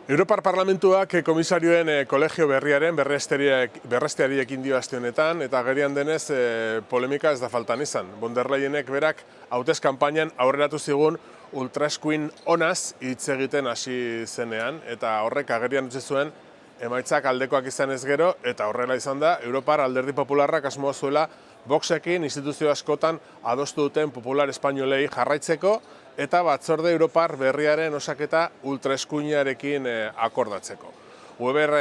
Europar Parlamentuak komisarioen kolegio berriaren berresteari ekin dio aste honetan, eta agerian denez polemika ez da faltan izan. Von der Leyenek berak hautez-kanpainan aurreratu zigun ultraeskuin onaz hitz egiten hasi zenean, eta horrek agerian utzi zuen emaitzak aldekoak izan ez gero, eta horrela izan da, Europar Alderdi Popularrak asmoa zuela Voxekin instituzio askotan adostu duten popular espainolei jarraitzeko, eta batzorde Europar berriaren osaketa ultraeskuinarekin akordatzeko. Weber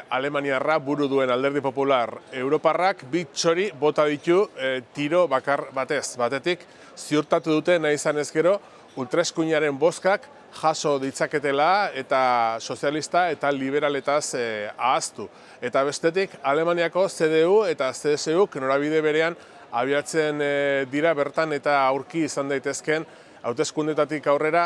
Alemaniarra buru duen Alderdi Popular Europarrak bi txori bota ditu tiro bakar batetik ziurtatu dute nahi izan ez gero ultraeskuinaren bozkak jaso ditzaketela eta sozialista eta liberaletaz ahaztu. Eta bestetik, Alemaniako CDU eta CSU norabide berean abiatzen dira bertan eta aurki izan daitezken hauteskundetatik aurrera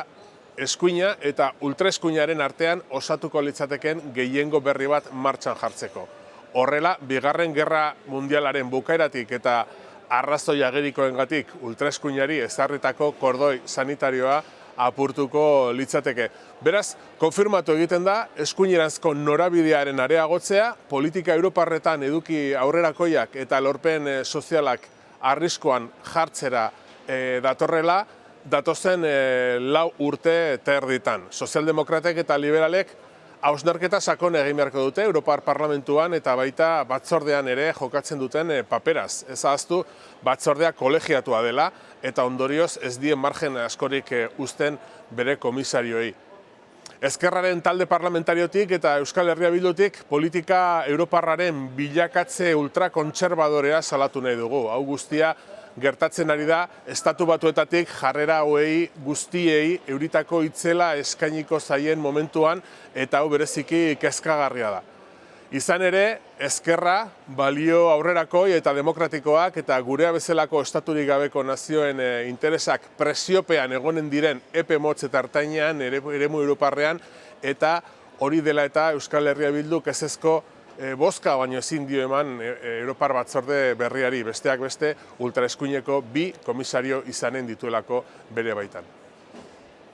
eskuina eta ultraeskuinaren artean osatuko litzateken gehiengo berri bat martxan jartzeko. Horrela, Bigarren Gerra Mundialaren bukaeratik eta arrazoi agerikoengatik ultraeskuinari ezarritako kordoi sanitarioa apurtuko litzateke. Beraz, konfirmatu egiten da, eskuineranzko norabidearen areagotzea, politika europarretan eduki aurrerakoiak eta lorpen sozialak arriskuan jartzera datorrela, datozen 4 urte terditan. Sozialdemokratek eta liberalek hausnarketa sakon egin beharko dute Europar Parlamentuan eta baita batzordean ere jokatzen duten paperaz. Ez ahaztu, batzordea kolegiatua dela eta ondorioz ez dien margen askorik uzten bere komisarioei. Ezkerraren talde parlamentariotik eta Euskal Herria Bildutik politika europarraren bilakatze ultrakontserbadorea salatu nahi dugu. Hau guztia gertatzen ari da, estatu batuetatik jarrera hauei guztiei euritako itzela eskainiko zaien momentuan eta hau bereziki kezkagarria da. Izan ere, ezkerra, balio aurrerakoi eta demokratikoak eta gurea bezalako estaturik gabeko nazioen interesak presiopean egonen diren epe motz eta hartainean eremu europarrean eta hori dela eta Euskal Herria Bilduk ezezko bozka baino ezin dio eman Europar batzorde berriari, besteak beste ultraeskuineko 2 komisario izanen dituelako bere baitan.